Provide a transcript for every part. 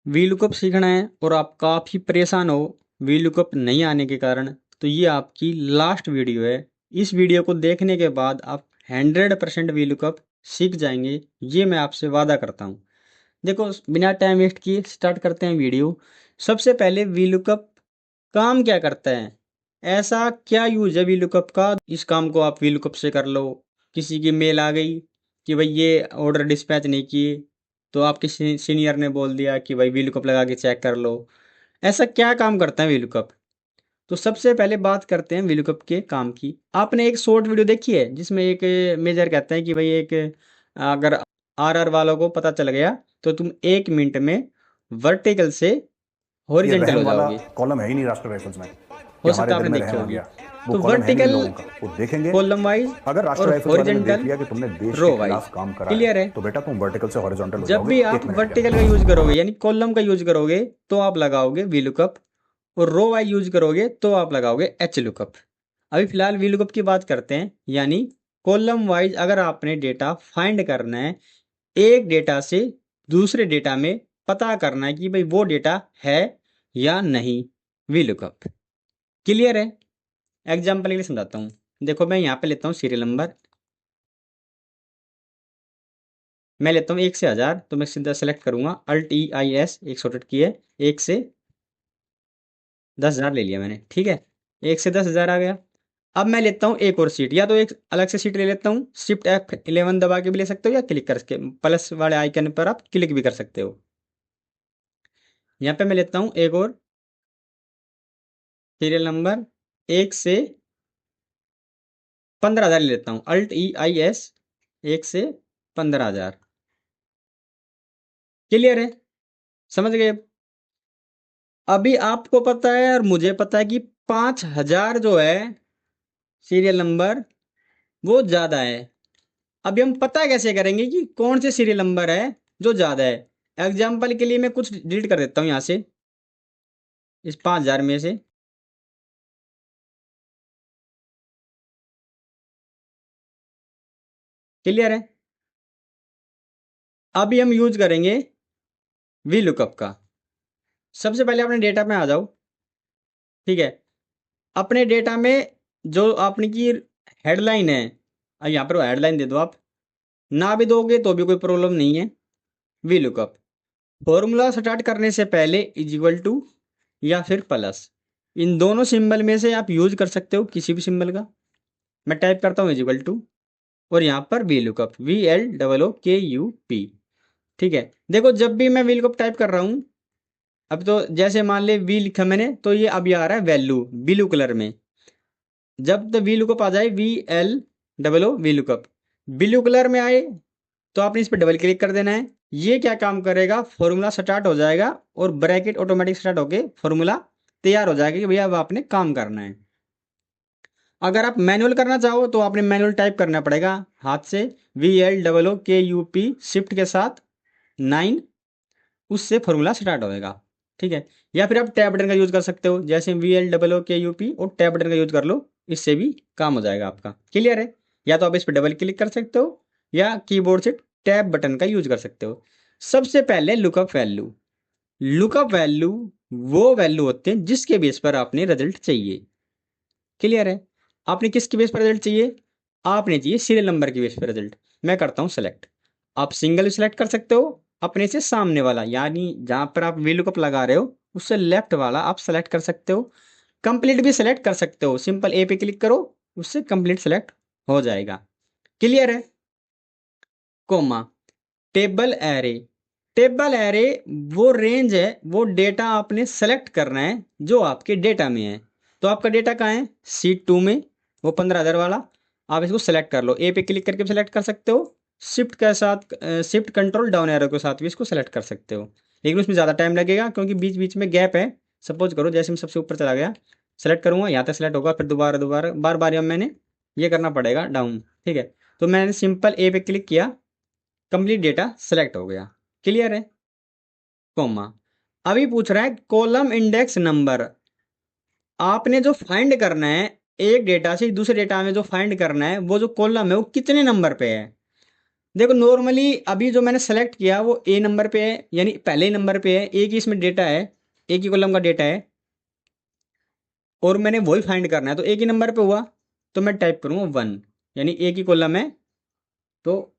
V lookup सीखना है और आप काफ़ी परेशान हो वी लुकअप नहीं आने के कारण, तो ये आपकी लास्ट वीडियो है। इस वीडियो को देखने के बाद आप 100% वी लुकअप सीख जाएंगे, ये मैं आपसे वादा करता हूँ। देखो, बिना टाइम वेस्ट किए स्टार्ट करते हैं वीडियो। सबसे पहले वी लुकअप काम क्या करता है, ऐसा क्या यूज है वी लुकअप का, इस काम को आप वी लुकअप से कर लो। किसी की मेल आ गई कि भाई ये ऑर्डर डिस्पैच नहीं किए, तो आपके सीनियर ने बोल दिया कि भाई वी लुकअप लगा के चेक कर लो। ऐसा क्या काम करता है वी लुकअप। तो सबसे पहले बात करते हैं वी लुकअप के काम की। आपने एक शॉर्ट वीडियो देखी है जिसमें एक मेजर कहते हैं कि भाई एक अगर आर वालों को पता चल गया तो तुम 1 मिनट में वर्टिकल से ये हॉरिजेंटल रहम हो वाला जाओगे। कॉलम है ही नहीं राष्ट्र राइफल्स में कि हो हमारे सकता है दिल आपने में देखी रहम आ होगी। गया। वो तो कॉलम है नहीं इन लोगों वर्टिकल का। वो देखेंगे, कॉलम वाइज अगर राष्ट्र और राइफल्स वाले ने देख हॉरिजेंटल लिया कि तुमने देश के रो वाइज। खिलाफ काम करा है, क्लियर है। तो बेटा तुम वर्टिकल से हॉरिजॉन्टल हो जब जाओगे भी आप 1 मिनट के वर्टिकल अंदर। का यूज करोगे यानी कॉलम का यूज करोगे तो आप लगाओगे वी लुकअप, और रो वाइज यूज करोगे तो आप लगाओगे एच लुकअप। अभी फिलहाल वी लुकअप की बात करते हैं, यानी कॉलम वाइज अगर आपने डेटा फाइंड करना है, एक डेटा से दूसरे डेटा में पता करना है कि भाई वो डेटा है या नहीं, वी लुकअप। क्लियर है। एग्जाम्पल के लिए समझाता हूँ। देखो, मैं यहाँ पे लेता हूँ सीरियल नंबर, मैं लेता हूँ 1 से 1000, तो मैं सीधा सेलेक्ट करूंगा अल्ट ई आई एस, एक शॉर्टकट की है। 1 से 10,000 ले लिया मैंने, ठीक है। 1 से 10,000 आ गया। अब मैं लेता हूँ एक और सीट, या तो एक अलग से सीट ले लेता हूँ, शिफ्ट F11 दबा के भी ले सकते हो या क्लिक करके प्लस वाले आइकन पर आप क्लिक भी कर सकते हो। यहाँ पे मैं लेता हूँ एक और सीरियल नंबर, 1 से 15,000 ले लेता हूँ, अल्ट ई आई एस, 1 से 15,000। क्लियर है, समझ गए। अभी आपको पता है और मुझे पता है कि 5,000 जो है सीरियल नंबर वो ज्यादा है। अभी हम पता कैसे करेंगे कि कौन से सीरियल नंबर है जो ज्यादा है। एग्जाम्पल के लिए मैं कुछ डिलीट कर देता हूँ यहाँ से, इस 5,000 में से। क्लियर है। अभी हम यूज करेंगे वी लुकअप का। सबसे पहले अपने डेटा में आ जाओ, ठीक है। अपने डेटा में जो आपने की हेडलाइन है, अब यहाँ पर हेडलाइन दे दो आप, ना भी दोगे तो भी कोई प्रॉब्लम नहीं है। वी लुकअप फॉर्मूला स्टार्ट करने से पहले इज इक्वल टू या फिर प्लस, इन दोनों सिंबल में से आप यूज कर सकते हो किसी भी सिंबल का। मैं टाइप करता हूँ इज इक्वल टू, और यहाँ पर वी लुकअप, VLOOKUP। ठीक है। देखो, जब भी मैं वी लुकअप टाइप कर रहा हूँ, अब तो जैसे मान ले वी लिखा मैंने तो ये अभी आ रहा है वैल्यू ब्लू कलर में। जब तो वी लुकअप आ जाए, VLOO V lookup blue colour में आए, तो आपने इस पर डबल क्लिक कर देना है। ये क्या काम करेगा, फॉर्मूला स्टार्ट हो जाएगा और ब्रैकेट ऑटोमेटिक स्टार्ट होके फॉर्मूला तैयार हो जाएगा कि भैया अब आपने काम करना है। अगर आप मैनुअल करना चाहो तो आपने मैनुअल टाइप करना पड़ेगा हाथ से, VLOOKUP शिफ्ट के साथ 9, उससे फॉर्मूला स्टार्ट होएगा। ठीक है। या फिर आप टैब बटन का यूज कर सकते हो, जैसे VLOOKUP और टैब बटन का यूज कर लो, इससे भी काम हो जाएगा आपका। क्लियर है। या तो आप इस पर डबल क्लिक कर सकते हो या कीबोर्ड से टैब बटन का यूज कर सकते हो। सबसे पहले लुकअप वैल्यू। लुकअप वैल्यू वो वैल्यू होते हैं जिसके बेस पर आपने रिजल्ट चाहिए। क्लियर है। आपने किसके बेस पर रिजल्ट चाहिए, आपने चाहिए सीरियल नंबर के बेस पर रिजल्ट। मैं करता हूं सेलेक्ट। आप सिंगल सेलेक्ट कर सकते हो, अपने से सामने वाला, यानी जहां पर आप वी लुकअप लगा रहे हो उससे लेफ्ट वाला आप सेलेक्ट कर सकते हो। कंप्लीट भी सेलेक्ट कर सकते हो, सिंपल ए पे क्लिक करो, उससे कंप्लीट सेलेक्ट हो जाएगा। क्लियर है। Comma table array. Table array वो रेंज है, वो डेटा आपने सेलेक्ट करना है जो आपके डेटा में है। तो आपका डेटा कहाँ है, C2 में, वो 15,000 वाला। आप इसको सेलेक्ट कर लो, ए पे क्लिक करके सेलेक्ट कर सकते हो, शिफ्ट के साथ शिफ्ट कंट्रोल डाउन एरो के साथ भी इसको सेलेक्ट कर सकते हो। लेकिन उसमें ज़्यादा टाइम लगेगा क्योंकि बीच बीच में गैप है। सपोज करो जैसे मैं सबसे ऊपर चला गया, सेलेक्ट करूंगा, यहाँ तक सेलेक्ट होगा, फिर दोबारा दोबारा बार बार मैंने ये करना पड़ेगा डाउन। ठीक है। तो मैंने सिंपल ए पे क्लिक किया, कंप्लीट डेटा सेलेक्ट हो गया। क्लियर है। कोमा अभी पूछ रहा है कॉलम इंडेक्स नंबर। आपने जो फाइंड करना है, एक डेटा से दूसरे डेटा में जो फाइंड करना है, वो जो कॉलम है वो कितने नंबर पे है। देखो नॉर्मली अभी जो मैंने सेलेक्ट किया वो ए नंबर पे है, यानी पहले ही नंबर पे है, एक ही इसमें डेटा है, एक ही कॉलम का डेटा है और मैंने वही फाइंड करना है, तो एक ही नंबर पे हुआ तो मैं टाइप करूँगा 1, यानी एक ही कॉलम है तो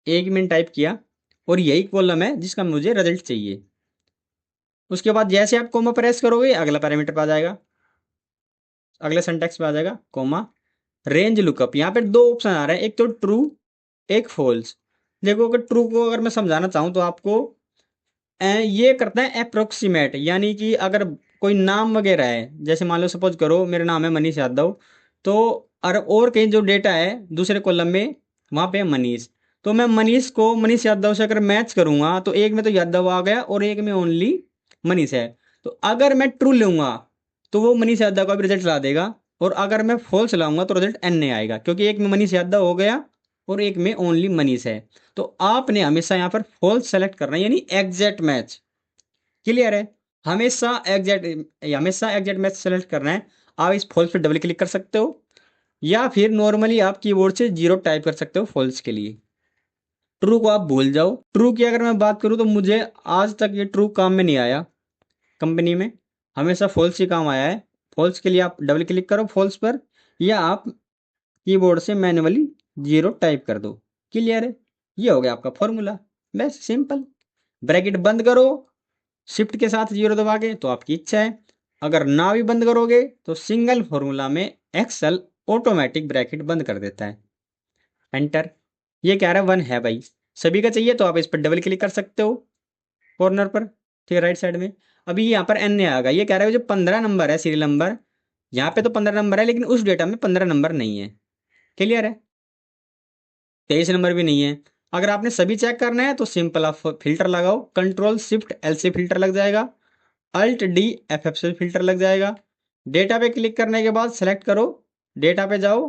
एक ही मैंने टाइप किया और यही कॉलम है जिसका मुझे रिजल्ट चाहिए। उसके बाद जैसे आप कोमा प्रेस करोगे अगला पैरामीटर पे आ जाएगा, अगले सिंटैक्स पे आ जाएगा कोमा रेंज लुकअप। यहाँ पे दो ऑप्शन आ रहे हैं, एक तो ट्रू एक फॉल्स। देखो अगर ट्रू को अगर मैं समझाना चाहूँ तो आपको ये करता है अप्रोक्सीमेट, यानी कि अगर कोई नाम वगैरह है, जैसे मान लो सपोज करो मेरा नाम है मनीष यादव, तो और कहीं जो डेटा है दूसरे कॉलम में वहाँ पे है मनीष, तो मैं मनीष को मनीष यादव से अगर मैच करूँगा तो एक में तो यादव आ गया और एक में ओनली मनीष है। तो अगर मैं ट्रू लूँगा तो वो मनीष यादव का भी रिजल्ट ला देगा और अगर मैं फॉल्स लाऊंगा तो रिजल्ट एन नहीं आएगा, क्योंकि एक में मनीष यादव हो गया और एक में ओनली मनीष है। तो आपने हमेशा यहाँ पर फॉल्स सेलेक्ट करना है, यानी एग्जैक्ट मैच। क्लियर है? हमेशा एग्जैक्ट मैच सेलेक्ट करना है। आप इस फॉल्स पे डबल क्लिक कर सकते हो या फिर नॉर्मली आप कीबोर्ड से 0 टाइप कर सकते हो फॉल्स के लिए। ट्रू को आप भूल जाओ। ट्रू की अगर मैं बात करूँ तो मुझे आज तक ये ट्रू काम में नहीं आया कंपनी में, हमेशा फॉल्स ही काम आया है। फॉल्स के लिए आप डबल क्लिक करो फॉल्स पर या आप कीबोर्ड से मैन्युअली 0 टाइप कर दो। क्लियर है? ये हो गया आपका फॉर्मूला, बस सिंपल। ब्रैकेट बंद करो शिफ्ट के साथ 0 दबा के तो आपकी इच्छा है, अगर ना भी बंद करोगे तो सिंगल फॉर्मूला में एक्सेल ऑटोमेटिक ब्रैकेट बंद कर देता है। एंटर। ये कह रहा है 1 है भाई, सभी का चाहिए तो आप इस पर डबल क्लिक कर सकते हो कॉर्नर पर, ठीक है, राइट साइड में। अभी यहाँ पर एन आ गया, ये कह रहा है जो 15 नंबर है सीरियल नंबर, यहाँ पे तो 15 नंबर है लेकिन उस डेटा में 15 नंबर नहीं है। क्लियर है? 23 नंबर भी नहीं है। अगर आपने सभी चेक करना है तो सिंपल आप फिल्टर लगाओ, कंट्रोल शिफ्ट एल से फिल्टर लग जाएगा, अल्ट डी एफ एफ से फिल्टर लग जाएगा। डेटा पे क्लिक करने के बाद सेलेक्ट करो, डेटा पे जाओ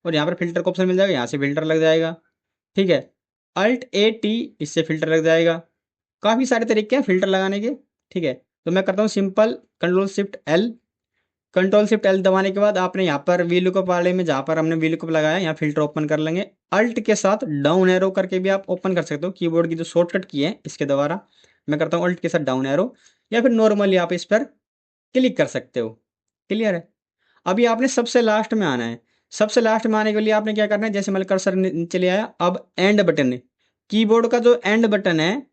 और यहाँ पर फिल्टर का ऑप्शन मिल जाएगा, यहाँ से फिल्टर लग जाएगा। ठीक है, अल्ट ए टी इससे फिल्टर लग जाएगा। काफ़ी सारे तरीके हैं फिल्टर लगाने के। ठीक है, तो मैं करता हूँ सिंपल कंट्रोल शिफ्ट एल दबाने के बाद आपने यहाँ पर वी लुकअप वाले में जहाँ पर हमने वी लुकअप लगाया यहाँ फिल्टर ओपन कर लेंगे। अल्ट के साथ डाउन एरो करके भी आप ओपन कर सकते हो, कीबोर्ड की जो शॉर्टकट की है इसके द्वारा। मैं करता हूँ अल्ट के साथ डाउन एरो, या फिर नॉर्मली आप इस पर क्लिक कर सकते हो। क्लियर है? अभी आपने सबसे लास्ट में आना है। सबसे लास्ट में आने के लिए आपने क्या करना है, जैसे मतलब कर्सर नीचे ले आया, अब एंड बटन है, कीबोर्ड का जो एंड बटन है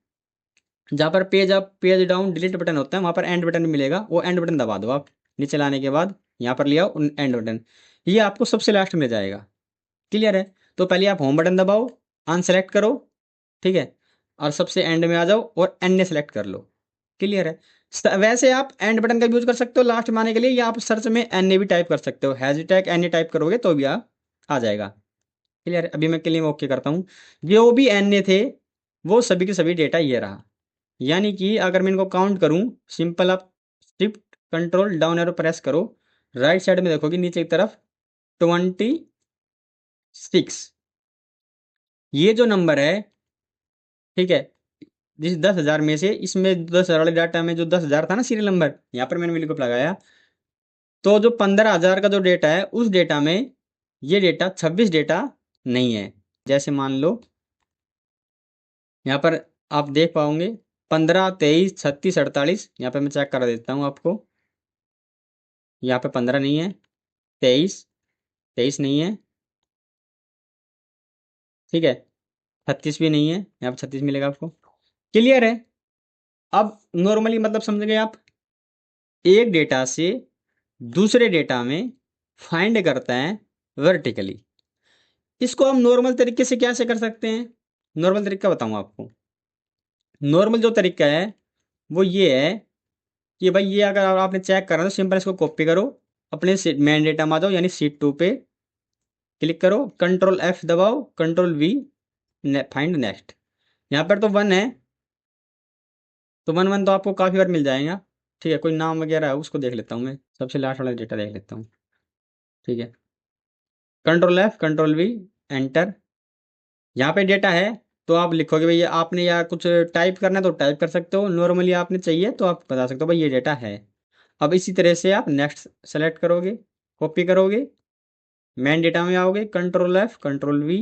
जहाँ पर page up page down delete button होता है वहाँ पर एंड बटन मिलेगा, वो एंड बटन दबा दो आप। नीचे लाने के बाद यहाँ पर ले आओ एंड बटन, ये आपको सबसे लास्ट में जाएगा। क्लियर है? तो पहले आप होम बटन दबाओ, अनसेलेक्ट करो, ठीक है, और सबसे एंड में आ जाओ और एन ने सेलेक्ट कर लो। क्लियर है? वैसे आप एंड बटन का यूज कर सकते हो लास्ट में आने के लिए, या आप सर्च में एन ए भी टाइप कर सकते हो, हैशटैग एन ए टाइप करोगे तो भी आ जाएगा। क्लियर है? अभी मैं क्लियर ओके करता हूँ। जो भी एन ए थे वो सभी के सभी डेटा ये रहा, यानी कि अगर मैं इनको काउंट करूं, सिंपल आप shift control down arrow press करो, राइट साइड में देखोगे नीचे की तरफ 26, ये जो नंबर है, ठीक है, जिस 10,000 में से इसमें 10,000 वाले डाटा में जो 10,000 था ना सीरियल नंबर, यहाँ पर मैंने बिल्कुल लगाया, तो जो 15,000 का जो डेटा है उस डेटा में ये डेटा 26 डेटा नहीं है। जैसे मान लो यहाँ पर आप देख पाओगे 15, 23, 36, 48, यहाँ पे मैं चेक करा देता हूँ आपको। यहाँ पे 15 नहीं है, 23 23 नहीं है, ठीक है, 36 भी नहीं है, यहाँ पे 36 मिलेगा आपको। क्लियर है? अब नॉर्मली मतलब समझ गए आप, एक डेटा से दूसरे डेटा में फाइंड करता है वर्टिकली। इसको हम नॉर्मल तरीके से कैसे कर सकते हैं, नॉर्मल तरीका बताऊँ आपको। नॉर्मल जो तरीका है वो ये है कि भाई ये अगर आपने चेक करना तो सिंपल इसको कॉपी करो, अपने मेन डेटा में आ जाओ, यानी शीट 2 पे क्लिक करो, कंट्रोल एफ दबाओ, कंट्रोल वी, फाइंड नेक्स्ट। यहाँ पर तो 1 है, तो 1 1 तो आपको काफ़ी बार मिल जाएगा। ठीक है, कोई नाम वगैरह है उसको देख लेता हूँ, मैं सबसे लास्ट वाला डेटा देख लेता हूँ। ठीक है, control F control we enter. यहाँ पे डेटा है तो आप लिखोगे भैया, आपने या कुछ टाइप करना है तो टाइप कर सकते हो, नॉर्मली आपने चाहिए तो आप बता सकते हो भाई ये डेटा है। अब इसी तरह से आप नेक्स्ट सेलेक्ट करोगे, कॉपी करोगे, मेन डेटा में आओगे, control F control we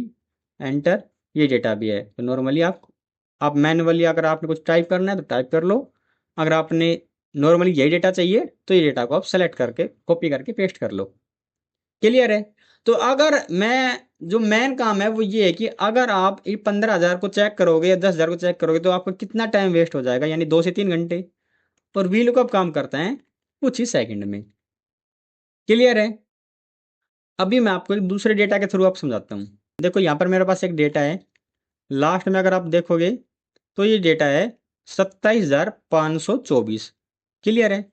enter. ये डेटा भी है। तो नॉर्मली आप मैनुअली अगर आपने कुछ टाइप करना है तो टाइप कर लो, अगर आपने नॉर्मली यही डेटा चाहिए तो ये डेटा को आप सेलेक्ट करके कॉपी करके पेस्ट कर लो। क्लियर है? तो अगर मैं जो मेन काम है वो ये है कि अगर आप ये 15,000 को चेक करोगे या 10,000 को चेक करोगे तो आपका कितना टाइम वेस्ट हो जाएगा, यानी 2 से 3 घंटे। और वी लुकअप काम करता है कुछ ही सेकंड में। क्लियर है? अभी मैं आपको एक दूसरे डेटा के थ्रू आप समझाता हूँ। देखो यहाँ पर मेरे पास एक डेटा है, लास्ट में अगर आप देखोगे तो ये डेटा है 27,524। क्लियर है?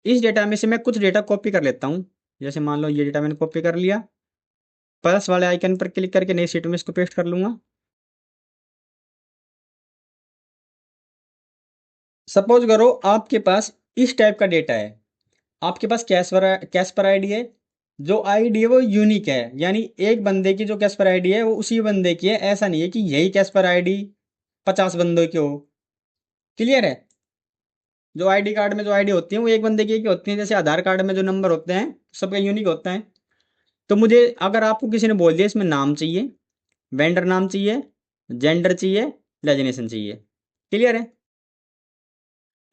इस डेटा में से मैं कुछ डेटा कॉपी कर लेता हूँ। जैसे मान लो ये डेटा मैंने कॉपी कर लिया, प्लस वाले आइकन पर क्लिक करके नई शीट में इसको पेस्ट कर लूंगा। सपोज करो आपके पास इस टाइप का डेटा है, आपके पास कैस्पर आईडी है, जो आईडी है वो यूनिक है, यानी एक बंदे की जो कैस्पर आईडी है वो उसी बंदे की है, ऐसा नहीं है कि यही कैस्पर आईडी 50 बंदों की हो। क्लियर है? जो आईडी कार्ड में जो आईडी होती है वो एक बंदे की एक ही होती है, जैसे आधार कार्ड में जो नंबर होते हैं सबका यूनिक होता है। तो मुझे अगर आपको किसी ने बोल दिया इसमें नाम चाहिए, वेंडर नाम चाहिए, जेंडर चाहिए, डेजिग्नेशन चाहिए। क्लियर है?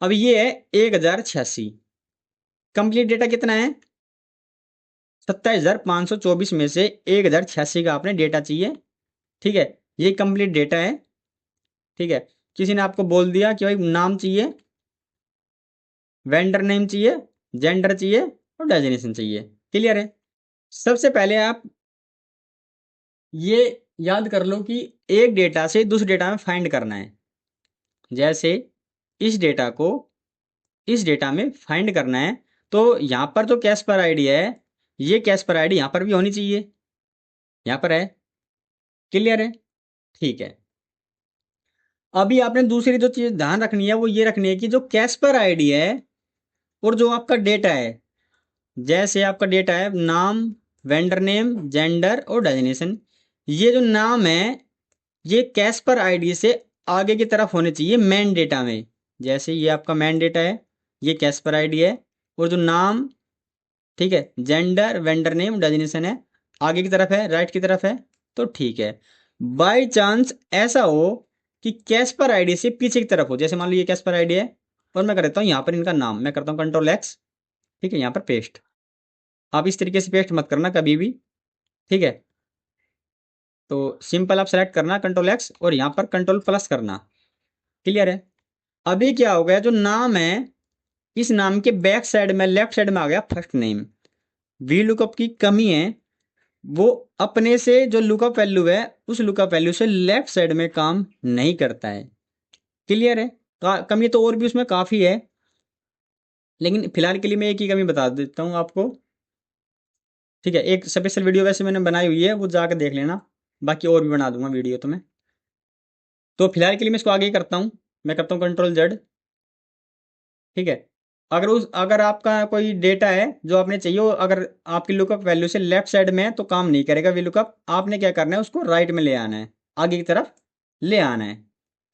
अब ये है 1086। कंप्लीट डेटा कितना है? 27,524 में से 1086 का आपने डेटा चाहिए। ठीक है, ये कंप्लीट डेटा है। ठीक है, किसी ने आपको बोल दिया कि भाई नाम चाहिए, वेंडर नेम चाहिए, जेंडर चाहिए और डेजिग्नेशन चाहिए। क्लियर है? सबसे पहले आप ये याद कर लो कि एक डेटा से दूसरे डेटा में फाइंड करना है। जैसे इस डेटा को इस डेटा में फाइंड करना है, तो यहाँ पर जो कैस्पर आईडी है, ये कैस्पर आईडी यहाँ पर भी होनी चाहिए, यहाँ पर है। क्लियर है? ठीक है, अभी आपने दूसरी जो चीज ध्यान रखनी है वो ये रखनी है कि जो कैस्पर आईडी है और जो आपका डेटा है, जैसे आपका डेटा है नाम, वेंडर नेम, जेंडर और डेजिग्नेशन, ये जो नाम है ये कैस्पर आईडी से आगे की तरफ होने चाहिए मेन डेटा में। जैसे ये आपका मेन डेटा है, ये कैस्पर आईडी है, और जो नाम, ठीक है, जेंडर, वेंडर नेम, डेजिग्नेशन है, आगे की तरफ है, राइट की तरफ है, तो ठीक है। बाय चांस ऐसा हो कि कैस्पर आईडी से पीछे की तरफ हो, जैसे मान लो ये कैस्पर आईडी है और मैं करता हूँ यहाँ पर इनका नाम, मैं करता हूँ कंट्रोल एक्स, ठीक है, यहाँ पर पेस्ट। आप इस तरीके से पेस्ट मत करना कभी भी, ठीक है। तो सिंपल आप सेलेक्ट करना कंट्रोल एक्स और यहाँ पर कंट्रोल प्लस करना। क्लियर है? अभी क्या हो गया, जो नाम है इस नाम के बैक साइड में लेफ्ट साइड में आ गया फर्स्ट नेम। वी लुकअप की कमी है, वो अपने से जो लुकअप वैल्यू है उस लुकअप वैल्यू से लेफ्ट साइड में काम नहीं करता है। क्लियर है? कमी तो और भी उसमें काफ़ी है, लेकिन फिलहाल के लिए मैं एक ही कमी बता देता हूँ आपको। ठीक है, एक स्पेशल वीडियो वैसे मैंने बनाई हुई है, वो जाकर देख लेना, बाकी और भी बना दूंगा वीडियो तो मैं। तो फिलहाल के लिए मैं इसको आगे ही करता हूँ, मैं करता हूँ कंट्रोल जेड। ठीक है, अगर आपका कोई डेटा है जो आपने चाहिए हो, अगर आपकी लुकअप वैल्यू से लेफ्ट साइड में है तो काम नहीं करेगा वी लुकअप, आपने क्या करना है उसको राइट में ले आना है, आगे की तरफ ले आना है।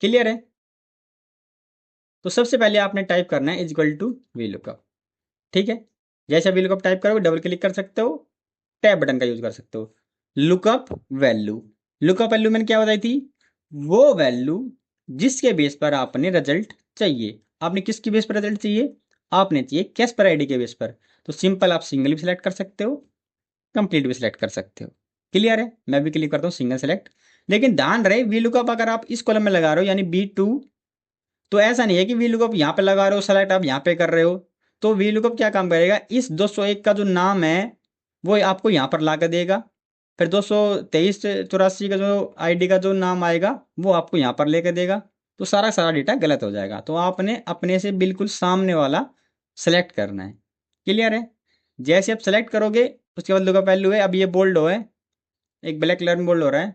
क्लियर है? तो सबसे पहले आपने टाइप करना है is equal to V lookup. ठीक है, जैसे वी लुकअप टाइप करोगे डबल क्लिक कर सकते हो, टैब बटन का यूज कर सकते हो। लुकअप वैल्यू, लुकअप वैल्यू मैंने क्या बताई थी, वो वैल्यू जिसके बेस पर आपने रिजल्ट चाहिए। आपने किसकी बेस पर रिजल्ट चाहिए? आपने चाहिए कैस्पर आईडी के बेस पर। तो सिंपल आप सिंगल भी सिलेक्ट कर सकते हो, कंप्लीट भी सिलेक्ट कर सकते हो। क्लियर है? मैं भी क्लिक करता हूँ सिंगल सेलेक्ट। लेकिन ध्यान रहे वी लुकअप अगर आप इस कॉलम में लगा रहे हो यानी B2, तो ऐसा नहीं है कि वी लुकअप यहाँ पे लगा रहे हो सेलेक्ट आप यहाँ पे कर रहे हो। तो वी लुकअप क्या काम करेगा, इस 201 का जो नाम है वो आपको यहाँ पर ला कर देगा, फिर 223 84 का जो आईडी का जो नाम आएगा वो आपको यहाँ पर लेकर देगा। तो सारा सारा डेटा गलत हो जाएगा, तो आपने अपने से बिल्कुल सामने वाला सेलेक्ट करना है। क्लियर है? जैसे आप सेलेक्ट करोगे उसके बाद लुकअप वैल्यू है, अब ये बोल्ड हो है, एक ब्लैक कलर में बोल्ड हो रहा है,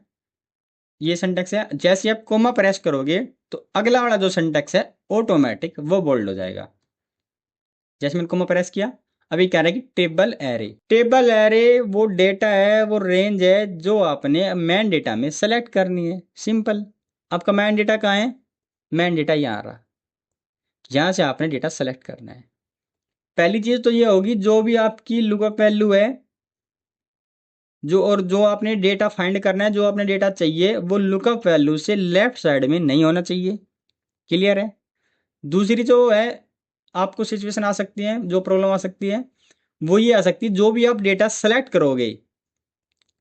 ये सिंटेक्स है। जैसे आप कोमा प्रेस करोगे तो अगला वाला जो सिंटेक्स है ऑटोमेटिक वो बोल्ड हो जाएगा। जैसे मैंने कोमा प्रेस किया, अभी कह रहा है कि टेबल एरे, टेबल एरे वो डेटा है, वो रेंज है जो आपने मैन डेटा में सेलेक्ट करनी है। सिंपल, आपका मैन डेटा कहाँ है? मैन डेटा यहाँ आ रहा, यहाँ से आपने डेटा सेलेक्ट करना है। पहली चीज तो ये होगी जो भी आपकी लुकअप वैल्यू है जो आपने डेटा फाइंड करना है, जो आपने डेटा चाहिए, वो लुकअप वैल्यू से लेफ्ट साइड में नहीं होना चाहिए। क्लियर है? दूसरी जो है, आपको सिचुएशन आ सकती है, जो प्रॉब्लम आ सकती है वो ये आ सकती है, जो भी आप डेटा सेलेक्ट करोगे,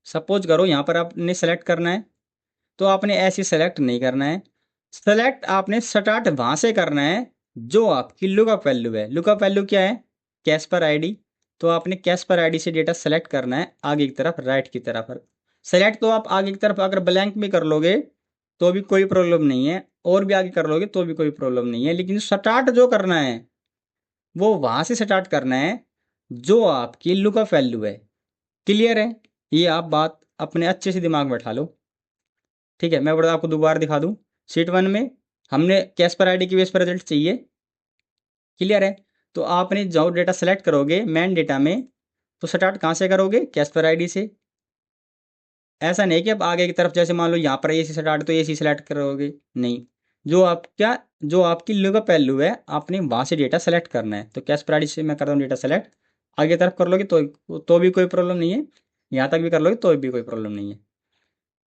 सपोज करो यहाँ पर आपने सेलेक्ट करना है, तो आपने ऐसे सेलेक्ट नहीं करना है। सेलेक्ट आपने स्टार्ट वहां से करना है जो आपकी लुकअप वैल्यू है। लुकअप वैल्यू क्या है? कैश पर आईडी। तो आपने कैश पर आईडी से डेटा सेलेक्ट करना है आगे की तरफ, राइट की तरफ। सेलेक्ट तो आप आगे की तरफ अगर ब्लैंक में कर लोगे तो भी कोई प्रॉब्लम नहीं है, और भी आगे कर लोगे तो भी कोई प्रॉब्लम नहीं है, लेकिन स्टार्ट जो करना है वो वहां से स्टार्ट करना है जो आपकी लुकअप वैल्यू है। क्लियर है? ये आप बात अपने अच्छे से दिमाग में बैठा लो। ठीक है, मैं बड़ा आपको दोबारा दिखा दूं। शीट 1 में हमने कैश पर आईडी की बेस पर रिजल्ट चाहिए। क्लियर है? तो आपने जो डेटा सेलेक्ट करोगे मेन डेटा में, तो स्टार्ट कहाँ से करोगे? कैश पर आईडी से। ऐसा नहीं कि अब आगे की तरफ जैसे मान लो यहाँ पर एसी स्टार्ट तो एसी सेलेक्ट करोगे, नहीं। जो आपकी लुकअप वैल्यू है आपने वहाँ से डेटा सेलेक्ट करना है। तो कैश पर आईडी से मैं करता हूँ डेटा सेलेक्ट। आगे की तरफ कर लोगे तो भी कोई प्रॉब्लम नहीं है, यहाँ तक भी कर लोगे तो भी कोई प्रॉब्लम नहीं है,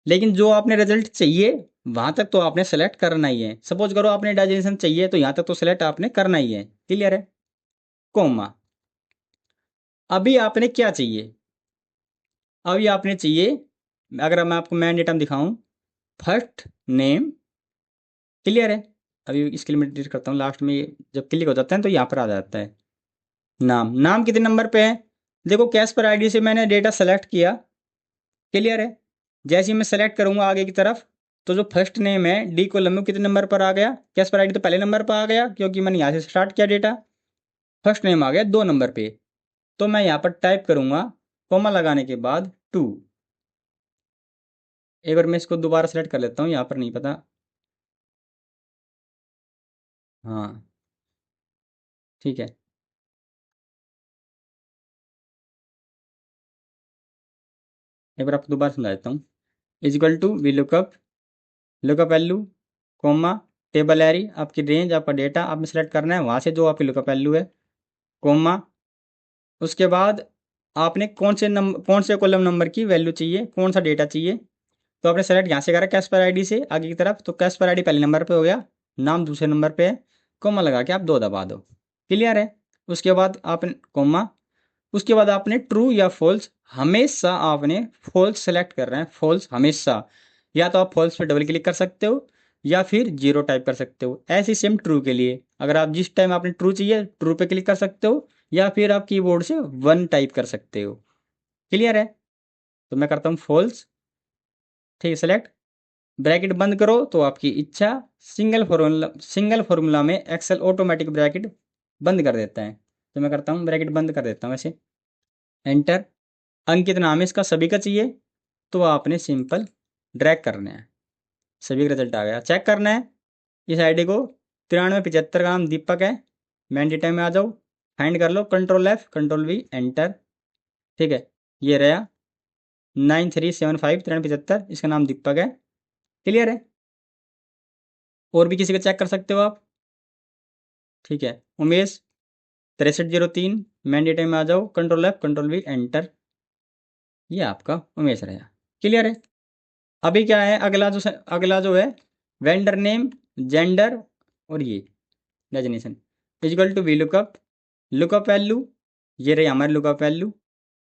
लेकिन जो आपने रिजल्ट चाहिए वहां तक तो आपने सेलेक्ट करना ही है। सपोज करो आपने डाइजेशन चाहिए तो यहाँ तक तो सेलेक्ट आपने करना ही है। क्लियर है? कोमा। अभी आपने क्या चाहिए? अभी आपने चाहिए, अगर मैं आपको मैन डेटा दिखाऊं, फर्स्ट नेम। क्लियर है? अभी इसके लिए मैं डिलीट करता हूँ, लास्ट में जब क्लिक हो जाता है तो यहाँ पर आ जाता है नाम। नाम कितने नंबर पे है? देखो कैश पर आईडी से मैंने डेटा सेलेक्ट किया। क्लियर है? जैसे ही मैं सेलेक्ट करूंगा आगे की तरफ, तो जो फर्स्ट नेम है डी कॉलम में कितने नंबर पर आ गया? कैश पर आईडी तो पहले नंबर पर आ गया क्योंकि मैंने यहाँ से स्टार्ट किया डेटा। फर्स्ट नेम आ गया 2 नंबर पे। तो मैं यहाँ पर टाइप करूंगा कॉमा लगाने के बाद 2। एक बार मैं इसको दोबारा सेलेक्ट कर लेता हूँ, यहाँ पर नहीं पता। हाँ, ठीक है। एक बार आपको दोबारा समझा देता हूँ। Equal to V lookup, lookup value, comma, table array, आपकी रेंज, आपका डेटा आपने सेलेक्ट करना है वहाँ से जो आपकी लुकअप वैल्यू है, कॉमा। उसके बाद आपने कौन से कॉलम नंबर की वैल्यू चाहिए, कौन सा डेटा चाहिए, तो आपने सेलेक्ट यहाँ से करा कैश पर आईडी से आगे की तरफ। तो कैश पर आईडी पहले नंबर पे हो गया, नाम दूसरे नंबर पे है, कॉमा लगा के आप 2 दबा दो। क्लियर है? उसके बाद आपने कॉमा, उसके बाद आपने ट्रू या फॉल्स, हमेशा आपने फॉल्स सेलेक्ट कर रहे हैं, फॉल्स हमेशा। या तो आप फॉल्स पे डबल क्लिक कर सकते हो या फिर जीरो टाइप कर सकते हो। ऐसी सेम ट्रू के लिए, अगर आप जिस टाइम आपने ट्रू चाहिए ट्रू पे क्लिक कर सकते हो, या फिर आप कीबोर्ड से 1 टाइप कर सकते हो। क्लियर है? तो मैं करता हूँ फॉल्स। ठीक है, सेलेक्ट, ब्रैकेट बंद करो तो आपकी इच्छा। सिंगल फॉर्मूला में एक्सेल ऑटोमेटिक ब्रैकेट बंद कर देता है, तो मैं करता हूँ ब्रैकेट बंद कर देता हूँ ऐसे। एंटर। अंकित नाम है इसका, सभी का चाहिए, तो आपने सिंपल ड्रैग करना है, सभी का रिजल्ट आ गया। चेक करना है इस आईडी को, 9375 का नाम दीपक है। मैन डेटा में आ जाओ, फाइंड कर लो, control F control V enter. ठीक है, ये रहा 9375 इसका नाम दीपक है। क्लियर है? और भी किसी का चेक कर सकते हो आप। ठीक है, उमेश 6303, मैन डेटा में आ जाओ, control F control V enter. ये आपका उमेश रहेगा। क्लियर है? अभी क्या है, अगला जो है वेंडर नेम, जेंडर, और ये designation is equal to V lookup, lookup value, ये रही हमारी लुकअप वैल्यू।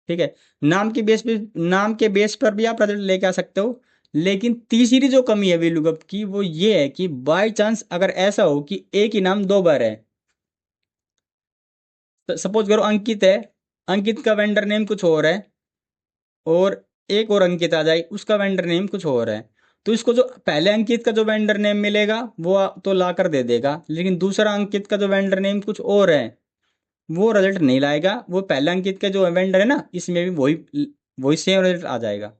ठीक है, नाम के बेस पर भी आप रिजल्ट लेके आ सकते हो, लेकिन तीसरी जो कमी है वी लुकअप की वो ये है कि बाय चांस अगर ऐसा हो कि एक ही नाम 2 बार है, तो सपोज करो अंकित है, अंकित का वेंडर नेम कुछ और है, और एक और अंकित आ जाए उसका वेंडर नेम कुछ और है, तो इसको जो पहले अंकित का जो वेंडर नेम मिलेगा वो तो ला कर दे देगा, लेकिन दूसरा अंकित का जो वेंडर नेम कुछ और है वो रिजल्ट नहीं लाएगा। वो पहले अंकित का जो वेंडर है ना, इसमें भी वही वही सेम रिजल्ट आ जाएगा।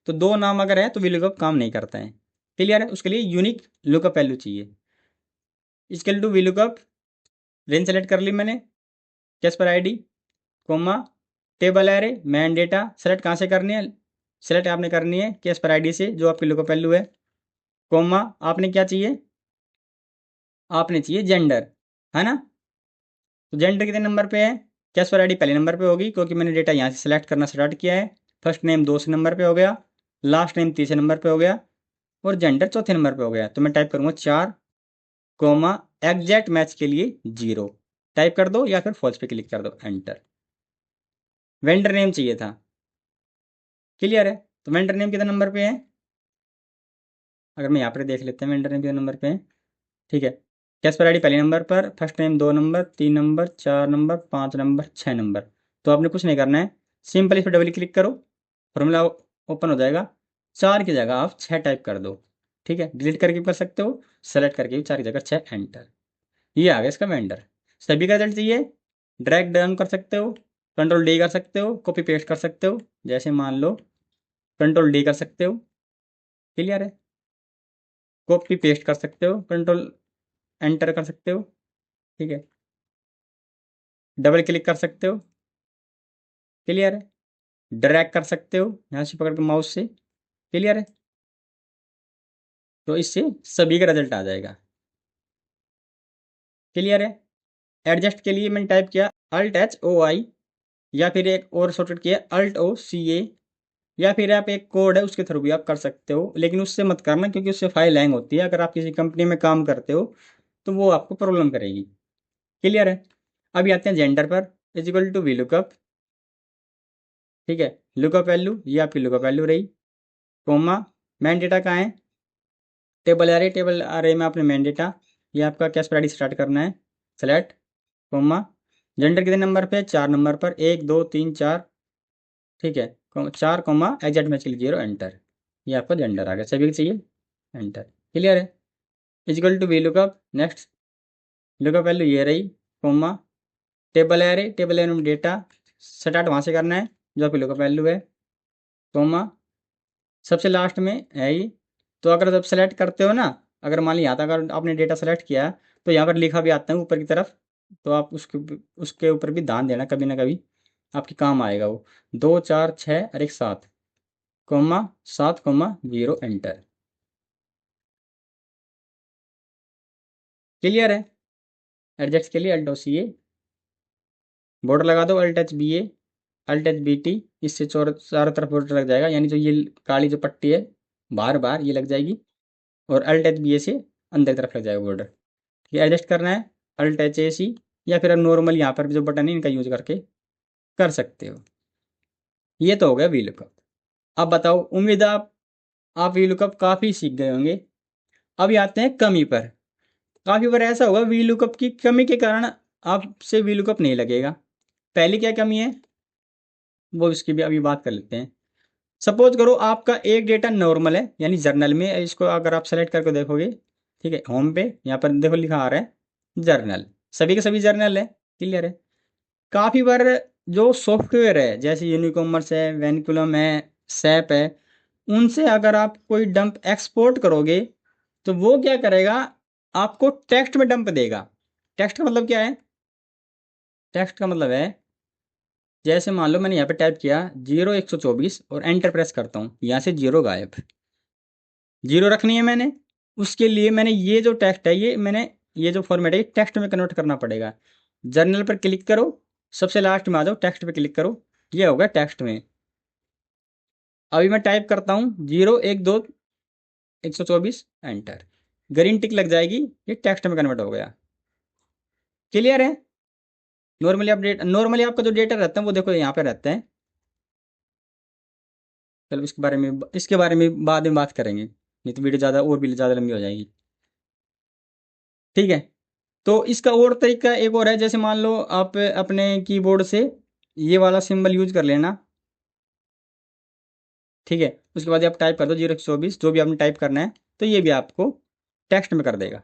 तो 2 नाम अगर है तो वी लुकअप काम नहीं करता है। क्लियर है? उसके लिए यूनिक लुकअप वैल्यू चाहिए। इसके to V lookup, range select कर ली मैंने, कैश पर ID, comma, table array, main data. Select कहाँ से करनी है? सेलेक्ट आपने करनी है कैश पर आईडी से जो आपकी लुकअप वैल्यू है, कोमा, आपने क्या चाहिए? आपने चाहिए जेंडर, है ना? तो जेंडर कितने नंबर पे है? कैश पर आईडी पहले नंबर पे होगी क्योंकि मैंने डेटा यहाँ से सेलेक्ट करना स्टार्ट किया है। फर्स्ट नेम दूसरे नंबर पे हो गया, लास्ट नेम तीसरे नंबर पे हो गया और जेंडर चौथे नंबर पे हो गया। तो मैं टाइप करूँगा 4 कोमा एग्जैक्ट मैच के लिए 0 टाइप कर दो या फिर फॉल्स पे क्लिक कर दो, एंटर। वेंडर नेम चाहिए था, क्लियर है। तो वेंडर नेम कितने नंबर पे है, अगर मैं यहाँ पर देख लेते हैं वेंडर नेम कितने नंबर पे है। ठीक है, कैशपर आईडी पहले नंबर पर, first name 2 number, 3 number, 4 number, 5 number, 6 number. तो आपने कुछ नहीं करना है, सिंपल इस पर डबल क्लिक करो, फॉर्मूला ओपन हो जाएगा। 4 की जगह आप 6 टाइप कर दो। ठीक है, डिलीट करके भी कर सकते हो, सेलेक्ट करके भी 4 की जगह 6, एंटर। ये आ गया इसका वेंडर। सभी का रिजल्ट चाहिए, ड्रैग डाउन कर सकते हो, कंट्रोल डी कर सकते हो, कॉपी पेस्ट कर सकते हो। जैसे मान लो कंट्रोल डी कर सकते हो, क्लियर है। कॉपी पेस्ट कर सकते हो, कंट्रोल एंटर कर सकते हो। ठीक है, डबल क्लिक कर सकते हो, क्लियर है। ड्रैग कर सकते हो यहाँ से पकड़ के माउस से, क्लियर है। तो इससे सभी का रिजल्ट आ जाएगा, क्लियर है। एडजस्ट के लिए मैंने टाइप किया अल्ट एच ओ आई, या फिर एक और शॉर्टकट किया अल्ट ओ सी ए, या फिर आप एक कोड है उसके थ्रू भी आप कर सकते हो, लेकिन उससे मत करना क्योंकि उससे फाइल हैंग होती है। अगर आप किसी कंपनी में काम करते हो तो वो आपको प्रॉब्लम करेगी, क्लियर है। अभी आते हैं जेंडर पर, इजिकल टू वी लुकअप। ठीक है, लुकअप वैल्यू ये आपकी लुकअप वैल्यू रही, कोमा मैन डेटा कहाँ है, टेबल आ रही, टेबल आ रही में आपने मैन डेटा, ये आपका कैशपर आईडी स्टार्ट करना है, सेलेक्ट कोमा। जेंडर कितने नंबर पे, 4 नंबर पर, 1 2 3 4। ठीक है, 4 कोमा एग्जैक्ट मैच के लिए 0, एंटर। ये आपका जेंडर आ गया, सभी को चाहिए, एंटर, क्लियर है। Is equal to V lookup, next lookup value ये रही, कोमा टेबल है रही, टेबल है डेटा स्टार्ट वहाँ से करना है जो आपकी लुकअप वैल्यू है, कोमा सबसे लास्ट में है ये। तो अगर जब सेलेक्ट करते हो ना, अगर मान लिया था अगर आपने डेटा सेलेक्ट किया तो यहाँ पर लिखा भी आता है ऊपर की तरफ, तो आप उसके ऊपर भी ध्यान देना, कभी ना कभी आपके काम आएगा वो। 2 4 6 और एक 7 कोमा 7 कोमा 0, एंटर, क्लियर है। एडजस्ट के लिए अल्ट ओ सी ए, बॉर्डर लगा दो अल्ट एच बी ए, अल्ट एच बी टी, इससे चारों तरफ बॉर्डर लग जाएगा, यानी जो ये काली जो पट्टी है बार बार ये लग जाएगी, और अल्ट एच बी ए से अंदर की तरफ लग जाएगा बॉर्डर। ठीक है, एडजस्ट करना है अल्ट एच ए सी, या फिर आप नॉर्मल यहाँ पर जो बटन है इनका यूज करके कर सकते हो। ये तो हो गया वी लुकअप। अब बताओ, उम्मीद है आप वी लुकअप काफ़ी सीख गए होंगे। अभी आते हैं कमी पर। काफ़ी बार ऐसा होगा वी लुकअप की कमी के कारण आपसे वी लुकअप नहीं लगेगा। पहली क्या कमी है वो इसकी भी अभी बात कर लेते हैं। सपोज करो आपका एक डेटा नॉर्मल है, यानी जर्नल में, इसको अगर आप सेलेक्ट करके देखोगे, ठीक है, होम पे यहाँ पर देखो लिखा आ रहा है जर्नल, सभी के सभी जर्नल है, क्लियर है। काफ़ी बार जो सॉफ्टवेयर है जैसे यूनिकॉमर्स है, वेनिकुलम है, सैप है, उनसे अगर आप कोई डंप एक्सपोर्ट करोगे तो वो क्या करेगा, आपको टेक्स्ट में डंप देगा। टेक्स्ट का मतलब क्या है, टेक्स्ट का मतलब है जैसे मान लो मैंने यहाँ पे टाइप किया 0124 और एंटर प्रेस करता हूँ, यहाँ से 0 गायब, 0 रखनी है मैंने। उसके लिए मैंने ये जो टेक्स्ट है ये जो फॉर्मेट है टेक्स्ट में कन्वर्ट करना पड़ेगा। जर्नल पर क्लिक करो, सबसे लास्ट में आ जाओ, टेक्स्ट पे क्लिक करो, ये होगा टेक्स्ट में। अभी मैं टाइप करता हूँ 012 124, एंटर, ग्रीन टिक लग जाएगी, ये टेक्स्ट में कन्वर्ट हो गया, क्लियर है। नॉर्मली आपका जो डेटा रहता है वो देखो यहाँ पे रहता है। चलो इसके बारे में बाद में बात करेंगे, नहीं तो वीडियो ज़्यादा और भी ज़्यादा लंबी हो जाएगी। ठीक है, तो इसका और तरीका एक और है, जैसे मान लो आप अपने कीबोर्ड से ये वाला सिंबल यूज कर लेना, ठीक है। उसके बाद आप टाइप कर दो 024 जो भी आपने टाइप करना है, तो ये भी आपको टेक्स्ट में कर देगा।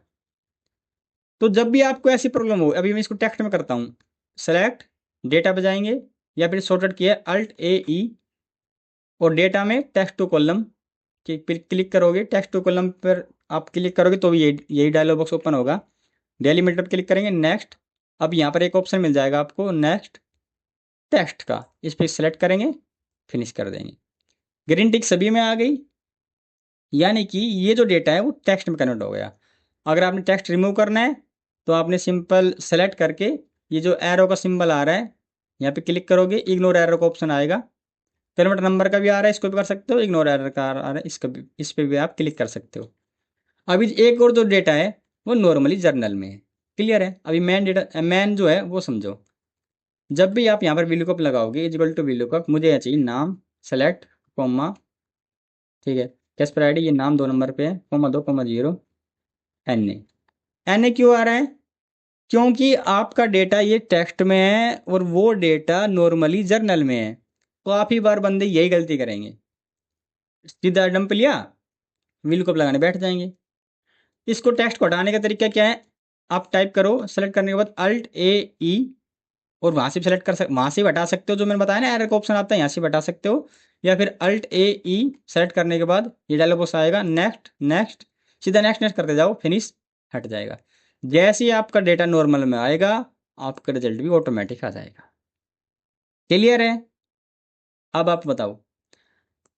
तो जब भी आपको ऐसी प्रॉब्लम हो, अभी मैं इसको टेक्स्ट में करता हूँ, सेलेक्ट डेटा पे जाएंगे, या फिर शॉर्टकट किया अल्ट ए ई, और डेटा में टेक्स्ट टू कॉलम क्लिक करोगे, टेक्स्ट टू कॉलम पर आप क्लिक करोगे तो भी यही डायलॉग बॉक्स ओपन होगा। डेलीमीटर पर क्लिक करेंगे, नेक्स्ट। अब यहाँ पर एक ऑप्शन मिल जाएगा आपको नेक्स्ट टेक्स्ट का, इस पर सेलेक्ट करेंगे, फिनिश कर देंगे, ग्रीन टिक सभी में आ गई, यानी कि ये जो डेटा है वो टेक्स्ट में कन्वर्ट हो गया। अगर आपने टेक्स्ट रिमूव करना है तो आपने सिंपल सेलेक्ट करके ये जो एरो का सिंबल आ रहा है यहाँ पे क्लिक करोगे, इग्नोर एरो का ऑप्शन आएगा, किलोमीटर नंबर का भी आ रहा है, इसको भी कर सकते हो, इग्नोर एरर का आ रहा है, इस पर भी आप क्लिक कर सकते हो। अभी एक और जो डेटा है वो नॉर्मली जर्नल में है। क्लियर है? अभी मेन डेटा, मेन जो है वो समझो। जब भी आप यहाँ पर VLOOKUP लगाओगे, इक्वल टू VLOOKUP, मुझे यहाँ चाहिए नाम, सेलेक्ट, कॉमा, ठीक है, कैस्पर आईडी, ये नाम 2 नंबर पे है, कॉमा 2, कॉमा 0, NA क्यों आ रहा है? क्योंकि आपका डेटा ये टेक्स्ट में है और वो डेटा नॉर्मली जर्नल में है। तो काफ़ी बार बंदे यही गलती करेंगे, सीधा डंप लिया, VLOOKUP लगाने बैठ जाएंगे। इसको टेक्स्ट को हटाने का तरीका क्या है? आप टाइप करो, सेलेक्ट करने के बाद Alt A E, और वहाँ से भी सेलेक्ट वहाँ से भी हटा सकते हो, जो मैंने बताया ना एरर का ऑप्शन आता है, यहाँ से भी हटा सकते हो, या फिर Alt A E सेलेक्ट करने के बाद ये डायलॉग बॉक्स आएगा, नेक्स्ट नेक्स्ट, सीधा नेक्स्ट नेक्स्ट करते जाओ, फिनिश, हट जाएगा। जैसे ही आपका डेटा नॉर्मल में आएगा, आपका रिजल्ट भी ऑटोमेटिक आ जाएगा। क्लियर है? अब आप बताओ,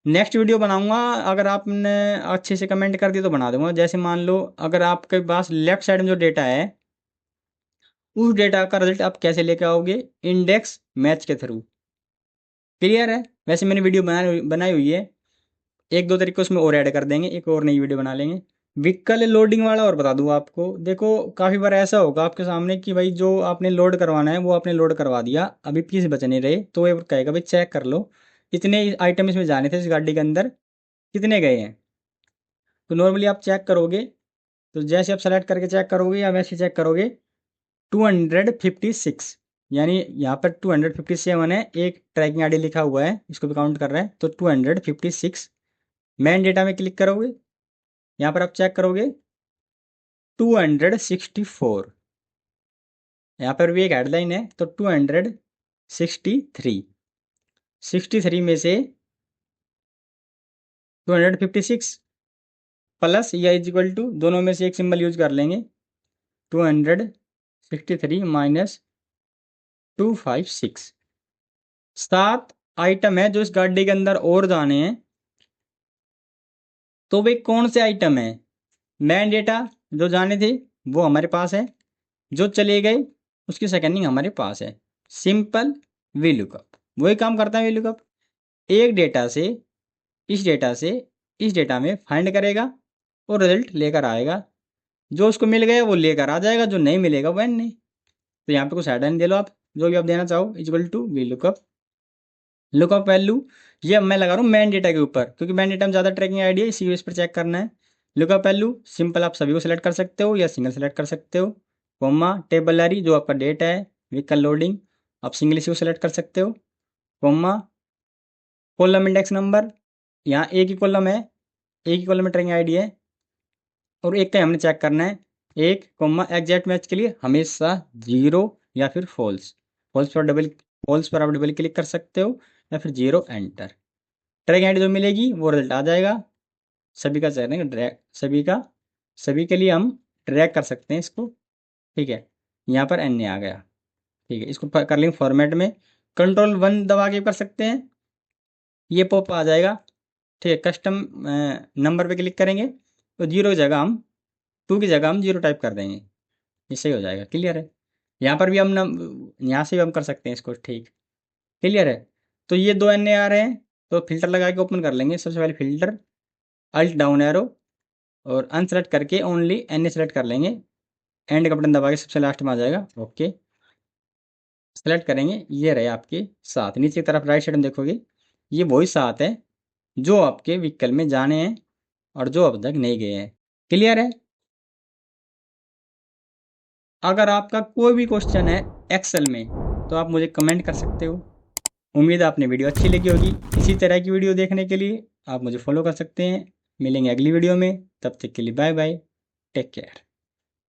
नेक्स्ट वीडियो बनाऊंगा, अगर आपने अच्छे से कमेंट कर दिया तो बना दूंगा। जैसे मान लो अगर आपके पास लेफ्ट साइड में जो डेटा है, उस डेटा का रिजल्ट आप कैसे लेके आओगे? इंडेक्स मैच के थ्रू। क्लियर है? वैसे मैंने वीडियो बनाई हुई है, एक दो तरीके उसमें और ऐड कर देंगे, एक और नई वीडियो बना लेंगे। व्हीकल लोडिंग वाला और बता दूं आपको, देखो काफ़ी बार ऐसा होगा आपके सामने कि भाई जो आपने लोड करवाना है वो आपने लोड करवा दिया, अभी पीस बच नहीं रहे, तो ये कहेगा भाई चेक कर लो इतने आइटम इसमें जाने थे, इस गाड़ी के अंदर कितने गए हैं। तो नॉर्मली आप चेक करोगे, तो जैसे आप सेलेक्ट करके चेक करोगे या वैसे चेक करोगे, 256, यानी यहाँ पर 257 है, एक ट्रैकिंग आईडी लिखा हुआ है, इसको भी काउंट कर रहा है, तो 256। मेन डेटा में क्लिक करोगे, यहाँ पर आप चेक करोगे 264, यहाँ पर भी एक हेडलाइन है, तो 263 में से 256 प्लस या इज इक्वल टू, दोनों में से एक सिंबल यूज कर लेंगे, 263 माइनस 256, 7 आइटम है जो इस गाड़ी के अंदर और जाने हैं। तो भाई कौन से आइटम है? मेन डेटा जो जाने थे वो हमारे पास है, जो चले गए उसकी सेकेंडिंग हमारे पास है। सिंपल VLOOKUP वही काम करता है। VLOOKUप एक डेटा से इस डेटा में फाइंड करेगा और रिजल्ट लेकर आएगा, जो उसको मिल गया वो लेकर आ जाएगा, जो नहीं मिलेगा वह नहीं। तो यहाँ पे कुछ हेडलाइन दे लो आप, जो भी आप देना चाहो, equal to VLOOKUP, lookup value, ये मैं लगा रहा हूँ मेन डेटा के ऊपर, क्योंकि मेन डेटा में ज़्यादा ट्रैकिंग आईडी है, इसी बेस पर चेक करना है। लुकअप वैल्यू सिंपल आप सभी को सिलेक्ट कर सकते हो या सिंगल सेलेक्ट कर सकते हो, कॉमा टेबलरी जो आपका डेटा है, व्हीकल लोडिंग आप सिंगल इसी को सेलेक्ट कर सकते हो, कॉमा कॉलम इंडेक्स नंबर, यहाँ एक ही कॉलम है, एक ही कॉलम में ट्रैकिंग आईडी है, और एक का हमने चेक करना है, एक कॉमा एग्जैक्ट मैच के लिए हमेशा 0 या फिर फॉल्स, फॉल्स पर आप डबल क्लिक कर सकते हो या फिर 0 एंटर। ट्रैक आईडी जो मिलेगी वो रिजल्ट आ जाएगा। सभी का चलेंगे ड्रैग, सभी के लिए हम ड्रैग कर सकते हैं इसको, ठीक है। यहाँ पर NA आ गया, ठीक है, इसको कर लेंगे फॉर्मेट में, Ctrl+1 दबा के कर सकते हैं, ये पॉप आ जाएगा, ठीक है। कस्टम नंबर पे क्लिक करेंगे तो 0 की जगह हम 2 की जगह हम 0 टाइप कर देंगे, इससे ही हो जाएगा। क्लियर है? यहाँ पर भी हम यहाँ से भी हम कर सकते हैं इसको, ठीक। क्लियर है? तो ये 2 NA आ रहे हैं, तो फिल्टर लगा के ओपन कर लेंगे। सबसे पहले फिल्टर, अल्ट डाउन एरो और अनसेलेक्ट करके ओनली NA सेलेक्ट कर लेंगे, एंड का बटन दबा के सबसे लास्ट में आ जाएगा, ओके। सेलेक्ट करेंगे, ये रहे आपके 7, नीचे की तरफ राइट साइड में देखोगे ये वही 7 है जो आपके व्हीकल में जाने हैं और जो अब तक नहीं गए हैं। क्लियर है? अगर आपका कोई भी क्वेश्चन है एक्सेल में तो आप मुझे कमेंट कर सकते हो। उम्मीद है आपने वीडियो अच्छी लगी होगी। इसी तरह की वीडियो देखने के लिए आप मुझे फॉलो कर सकते हैं। मिलेंगे अगली वीडियो में, तब तक के लिए बाय बाय, टेक केयर।